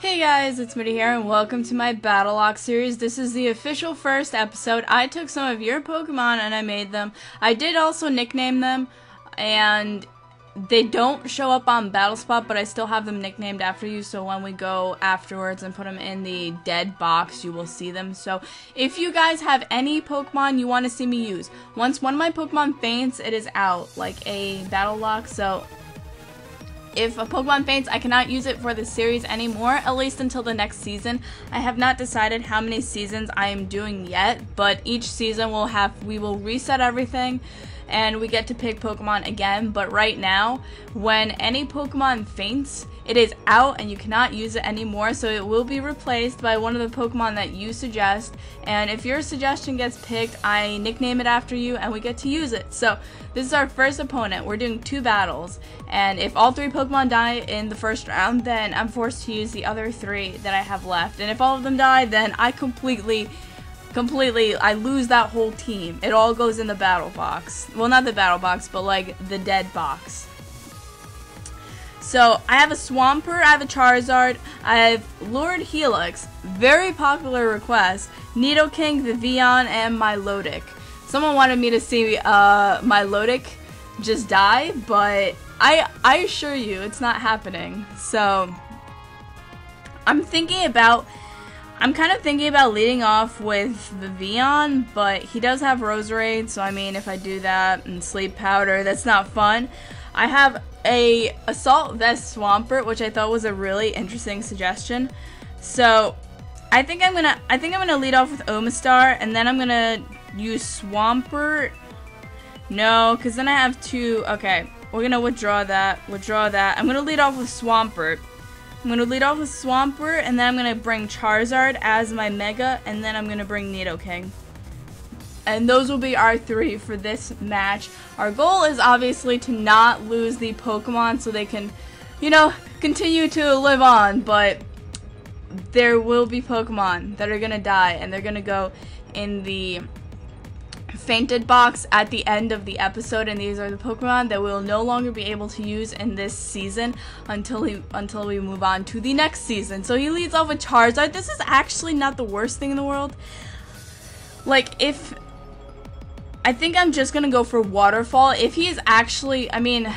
Hey guys, it's Mooty here, and welcome to my Battlelocke series. This is the official first episode. I took some of your Pokemon and I made them. I did also nickname them, and they don't show up on BattleSpot, but I still have them nicknamed after you, so when we go afterwards and put them in the dead box, you will see them. So if you guys have any Pokemon you want to see me use, once one of my Pokemon faints, it is out, like a Battlelocke, so if a Pokemon faints, I cannot use it for the series anymore, at least until the next season. I have not decided how many seasons I am doing yet, but each season we will reset everything and we get to pick Pokemon again. But right now, when any Pokemon faints, it is out and you cannot use it anymore, so it will be replaced by one of the Pokemon that you suggest. And if your suggestion gets picked, I nickname it after you and we get to use it. So this is our first opponent. We're doing 2 battles, and if all 3 Pokemon die in the first round, then I'm forced to use the other 3 that I have left. And if all of them die, then I completely I lose that whole team. It all goes in the battle box. Well, not the battle box, but like the dead box. So I have a Swampert, I have a Charizard, I have Lord Helix, very popular request, Nidoking, Vivillon, and Milotic. Someone wanted me to see Milotic just die, but I assure you it's not happening. So I'm kind of thinking about leading off with Vivillon, but he does have Roserade, so I mean, if I do that and Sleep Powder, that's not fun. I have a Assault Vest Swampert, which I thought was a really interesting suggestion. So I think I'm gonna lead off with Omastar, and then I'm gonna use Swampert. No, because then I have 2. Okay, we're gonna withdraw that. I'm gonna lead off with Swampert. And then I'm going to bring Charizard as my Mega, and then I'm going to bring Nidoking. And those will be our 3 for this match. Our goal is obviously to not lose the Pokemon so they can, you know, continue to live on, but there will be Pokemon that are going to die, and they're going to go in the fainted box at the end of the episode, and these are the Pokemon that we'll no longer be able to use in this season until we move on to the next season. So he leads off with Charizard. This is actually not the worst thing in the world. Like, I think I'm just gonna go for Waterfall. If he is actually, I mean,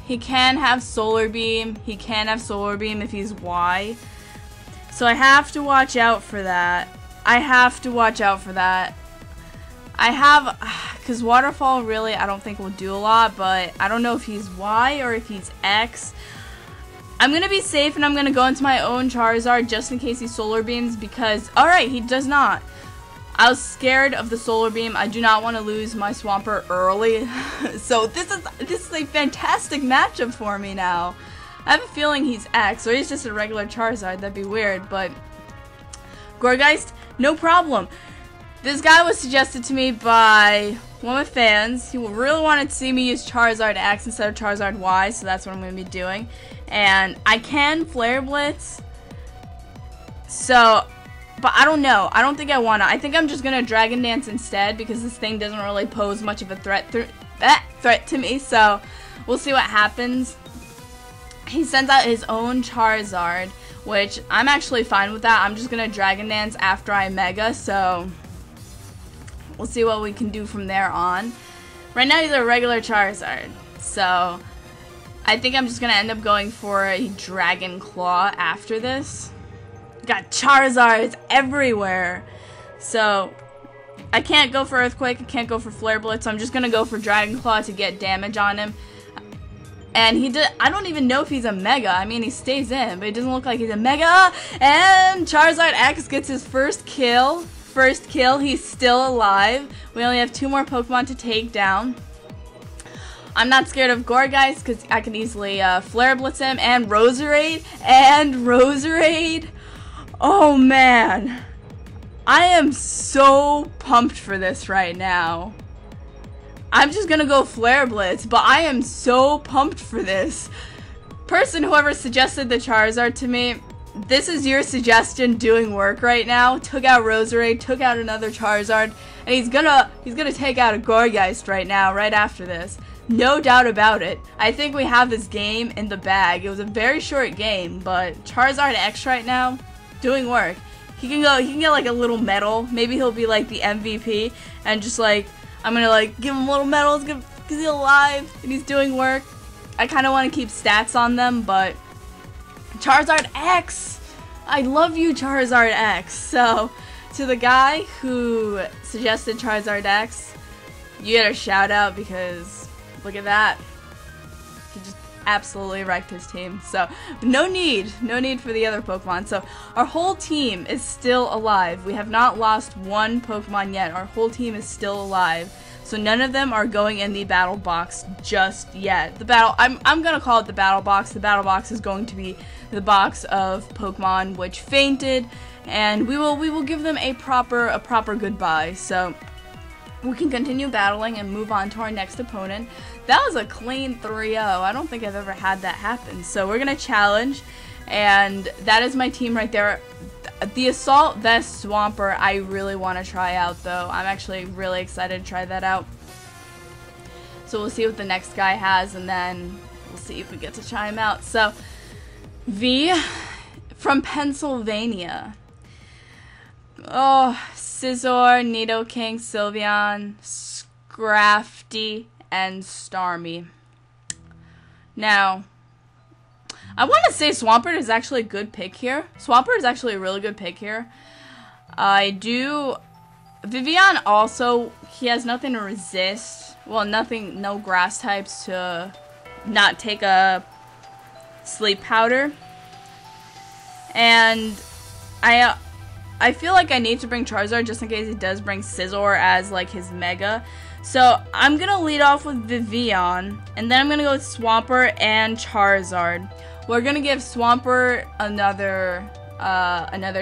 he can have Solar Beam. He can have Solar Beam if he's Y. So I have to watch out for that. Because Waterfall really I don't think will do a lot, but I don't know if he's Y or if he's X. I'm going to be safe and I'm going to go into my own Charizard just in case he Solar Beams, because, alright, he does not. I was scared of the Solar Beam. I do not want to lose my Swampert early. So this is a fantastic matchup for me now. I have a feeling he's X, or he's just a regular Charizard. That'd be weird, but Gourgeist, no problem. This guy was suggested to me by one of my fans. He really wanted to see me use Charizard X instead of Charizard Y, so that's what I'm going to be doing. And I can Flare Blitz, so, but I don't know. I don't think I want to. I think I'm just going to Dragon Dance instead, because this thing doesn't really pose much of a threat to me, so we'll see what happens. He sends out his own Charizard, which I'm actually fine with that. I'm just going to Dragon Dance after I Mega, so we'll see what we can do from there on. Right now he's a regular Charizard, so I think I'm just going to end up going for a Dragon Claw after this. Got Charizards everywhere, so I can't go for Earthquake, I can't go for Flare Blitz, so I'm just going to go for Dragon Claw to get damage on him. And I don't even know if he's a Mega. I mean, he stays in, but it doesn't look like he's a Mega. And Charizard X gets his first kill. He's still alive. We only have 2 more Pokemon to take down. I'm not scared of Gourgeist because I can easily Flare Blitz him, and Roserade. Oh man, I am so pumped for this right now. I'm just gonna go Flare Blitz, but I am so pumped for this. Whoever suggested the Charizard to me, this is your suggestion doing work right now. Took out Roserade, took out another Charizard, and he's gonna take out a Gourgeist right now, right after this. No doubt about it. I think we have this game in the bag. It was a very short game, but Charizard X right now, doing work. He can get like a little medal. Maybe he'll be like the MVP, and just like, I'm gonna like give him little medals because he's alive and he's doing work. I kind of want to keep stats on them, but Charizard X! I love you, Charizard X. So, to the guy who suggested Charizard X, you get a shout out because look at that. He just absolutely wrecked his team. So, no need for the other Pokemon. So, our whole team is still alive. We have not lost one Pokemon yet. Our whole team is still alive. So none of them are going in the battle box just yet. I'm gonna call it the battle box. The battle box is going to be the box of Pokemon which fainted, and we will give them a proper goodbye. So we can continue battling and move on to our next opponent. That was a clean 3-0. I don't think I've ever had that happen. So we're gonna challenge, and that is my team right there. The Assault Vest Swampert, I really want to try out though. I'm actually really excited to try that out. So we'll see what the next guy has, and then we'll see if we get to try him out. So, V from Pennsylvania. Oh, Scizor, Nidoking, Sylveon, Scrafty, and Starmie. Now, I want to say Swampert is actually a good pick here. Swampert is actually a really good pick here. Vivian also, he has nothing to resist. Well, no grass types to not take a sleep powder. And I feel like I need to bring Charizard just in case he does bring Scizor as like his mega. So I'm gonna lead off with Vivian, and then I'm gonna go with Swampert and Charizard. We're gonna give Swampert another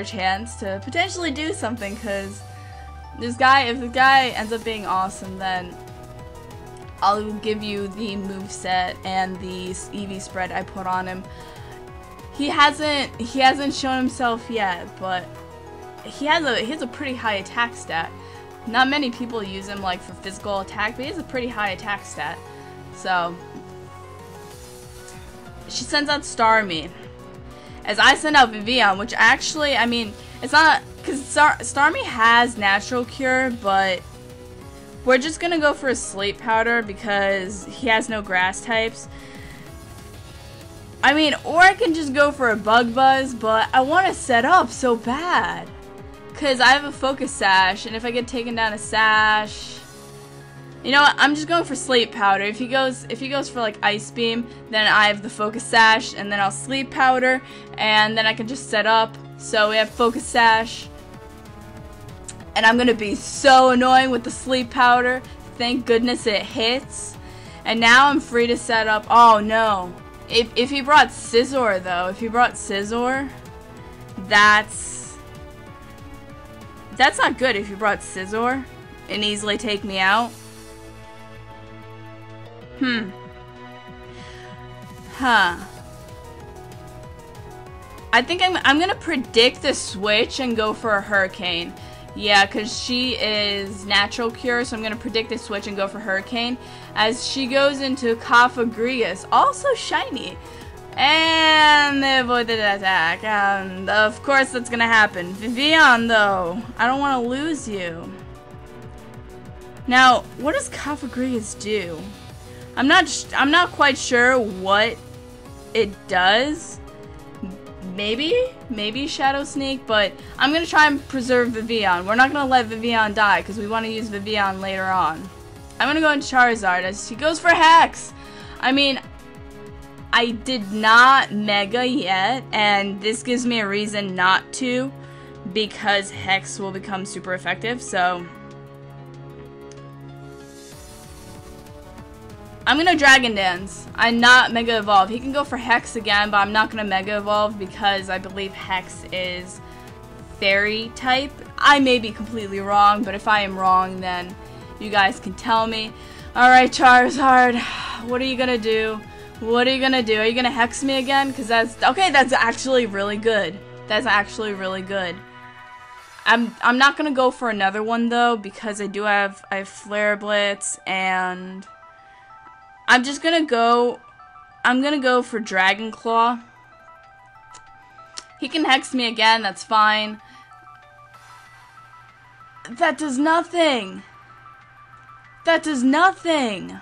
chance to potentially do something, because if the guy ends up being awesome, then I'll give you the moveset and the EV spread I put on him. He hasn't shown himself yet, but he has a pretty high attack stat. Not many people use him like for physical attack, but he has a pretty high attack stat. So she sends out Starmie, as I send out Vivian, which actually, I mean, it's not, because Starmie has Natural Cure, but we're just gonna go for a Sleep Powder because he has no grass types. I mean, or I can just go for a Bug Buzz, but I want to set up so bad, because I have a Focus Sash, and if I get taken down a Sash, you know what, I'm just going for Sleep Powder. If he goes for like Ice Beam, then I have the Focus Sash, and then I'll Sleep Powder, and then I can just set up. So we have Focus Sash, and I'm gonna be so annoying with the Sleep Powder. Thank goodness it hits. And now I'm free to set up. Oh no. If he brought Scizor though, that's not good. If he brought Scizor and easily take me out. I think I'm gonna predict the switch and go for a Hurricane. Yeah, because she is Natural Cure, so I'm gonna predict the switch and go for Hurricane, as she goes into Cofagrigus, also shiny, and they avoided the attack. And of course that's gonna happen. Vivian though, I don't want to lose you. Now, what does Cofagrigus do? I'm not quite sure what it does. Maybe Shadow Sneak, but I'm gonna try and preserve Vivian. We're not gonna let Vivian die because we want to use Vivian later on. I'm gonna go into Charizard as he goes for Hex. I mean, I did not Mega yet, and this gives me a reason not to, because Hex will become super effective. So I'm gonna Dragon Dance. I'm not Mega Evolve. He can go for Hex again, but I'm not gonna Mega Evolve because I believe Hex is Fairy type. I may be completely wrong, but if I am wrong, then you guys can tell me. Alright, Charizard, what are you gonna do? What are you gonna do? Are you gonna Hex me again? Because that's actually really good. That's actually really good. I'm not gonna go for another one though, because I have Flare Blitz, and I'm gonna go for Dragon Claw. He can hex me again, that's fine. That does nothing. That does nothing.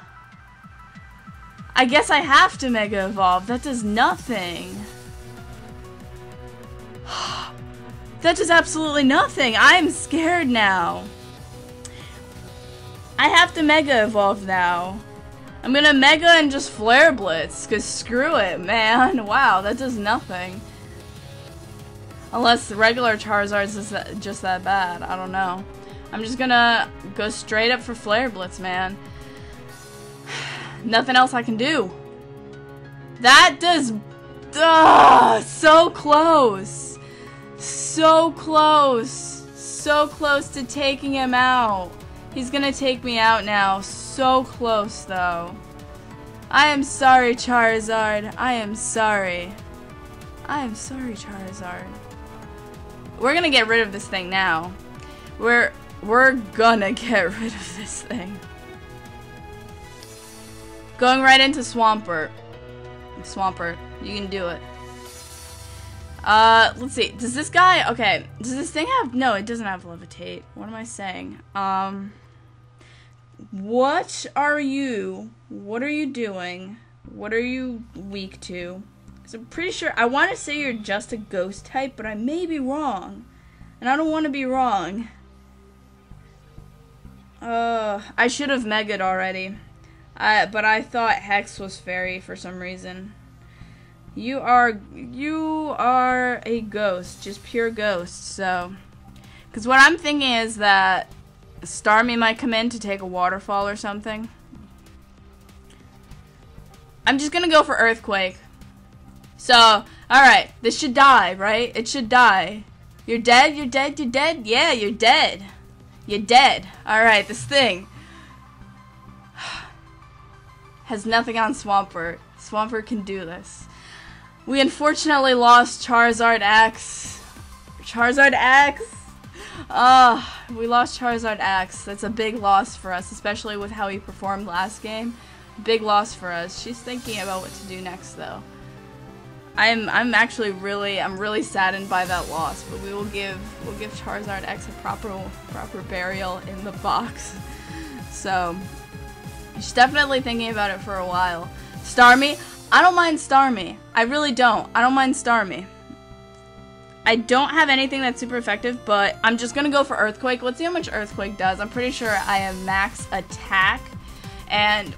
I guess I have to Mega Evolve. That does nothing. That does absolutely nothing. I'm scared now. I have to Mega Evolve now. I'm gonna Mega and just Flare Blitz, cause screw it, man. Wow, that does nothing. Unless the regular Charizard's is just that bad. I don't know. I'm just gonna go straight up for Flare Blitz, man. Nothing else I can do. That does... so close. So close. So close to taking him out. He's gonna take me out now. So close, though. I am sorry, Charizard. I am sorry. I am sorry, Charizard. We're gonna get rid of this thing now. We're gonna get rid of this thing. Going right into Swampert. Swampert, you can do it. Let's see. Does this guy... Okay. Does this thing have... No, it doesn't have Levitate. What am I saying? What are you... What are you doing? What are you weak to? Because I'm pretty sure... I want to say you're just a ghost type, but I may be wrong. And I don't want to be wrong. I should have Mega'd already. But I thought Hex was Fairy for some reason. You are a ghost, just pure ghost, so. Because what I'm thinking is that Starmie might come in to take a waterfall or something. I'm just gonna go for Earthquake. So, alright, this should die, right? It should die. You're dead? You're dead? You're dead? Yeah, you're dead. You're dead. Alright, this thing has nothing on Swampert. Swampert can do this. We unfortunately lost Charizard X. Charizard X! We lost Charizard X. That's a big loss for us, especially with how he performed last game. Big loss for us. She's thinking about what to do next, though. I'm actually really saddened by that loss, but we'll give Charizard X a proper burial in the box. So she's definitely thinking about it for a while. Starmie, I don't mind Starmie. I really don't. I don't mind Starmie. I don't have anything that's super effective, but I'm just gonna go for Earthquake. Let's see how much Earthquake does. I'm pretty sure I have max attack, and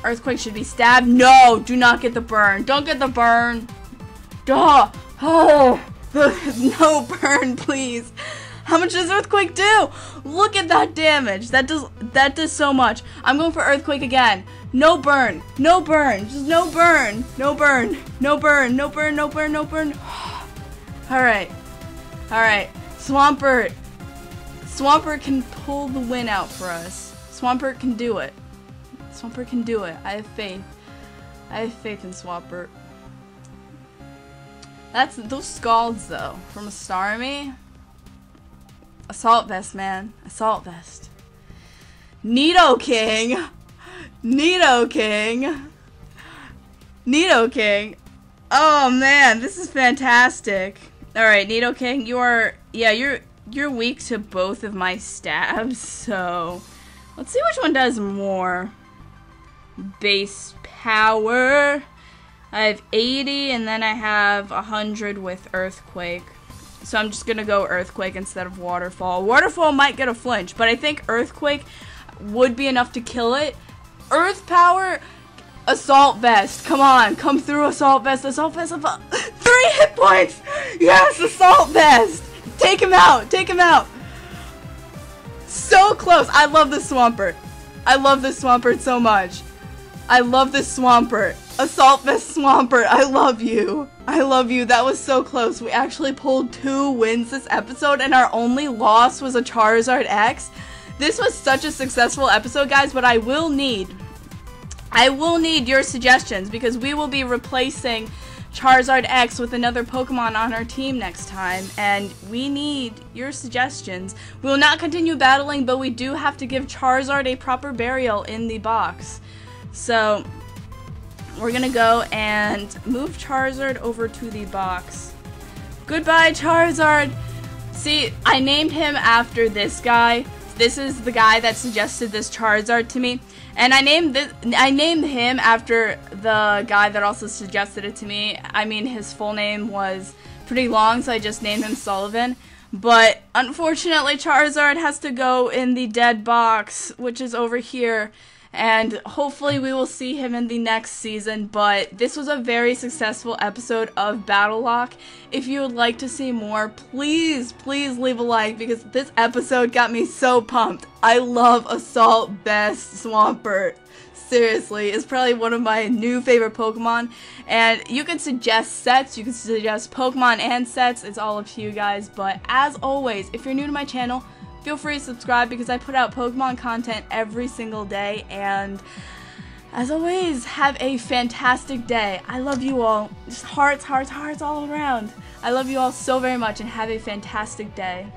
Earthquake should be stabbed. No, do not get the burn. Don't get the burn. Duh. Oh, no burn, please. How much does Earthquake do? Look at that damage. That does so much. I'm going for Earthquake again. No burn. No burn. Just no burn. No burn. No burn. No burn. No burn. No burn. Alright. Alright. Swampert. Swampert can pull the win out for us. Swampert can do it. Swampert can do it. I have faith. I have faith in Swampert. That's those Scalds though. From a Starmie. Assault Vest, man. Assault Vest. Nidoking. Nidoking. Nidoking. Oh man, this is fantastic. Alright, Nidoking, you're weak to both of my stabs, so let's see which one does more. Base power. I have 80 and then I have 100 with Earthquake. So I'm just gonna go Earthquake instead of Waterfall. Waterfall might get a flinch, but I think Earthquake would be enough to kill it. Earth Power, Assault Vest. Come on, come through, Assault Vest. Assault Vest of 3 hit points. Yes, Assault Vest. Take him out. Take him out. So close. I love this Swampert. I love this Swampert so much. I love this Swampert. Assault Vest Swampert, I love you. I love you. That was so close. We actually pulled 2 wins this episode, and our only loss was a Charizard X. This was such a successful episode, guys, but I will need your suggestions, because we will be replacing Charizard X with another Pokemon on our team next time, and we need your suggestions. We will not continue battling, but we do have to give Charizard a proper burial in the box. So we're gonna go and move Charizard over to the box. Goodbye, Charizard! See, I named him after this guy. This is the guy that suggested this Charizard to me. And I named him after the guy that also suggested it to me. I mean, his full name was pretty long, so I just named him Sullivan. But unfortunately, Charizard has to go in the dead box, which is over here. And hopefully we will see him in the next season. But this was a very successful episode of Battlelocke. If you would like to see more, please leave a like, because this episode got me so pumped. I love Assault Best Swampert. Seriously, it's probably one of my new favorite Pokemon. And you can suggest sets, you can suggest Pokemon and sets. It's all up to you guys. But as always, if you're new to my channel, feel free to subscribe, because I put out Pokemon content every single day. And as always, have a fantastic day. I love you all. Just hearts all around. I love you all so very much, and have a fantastic day.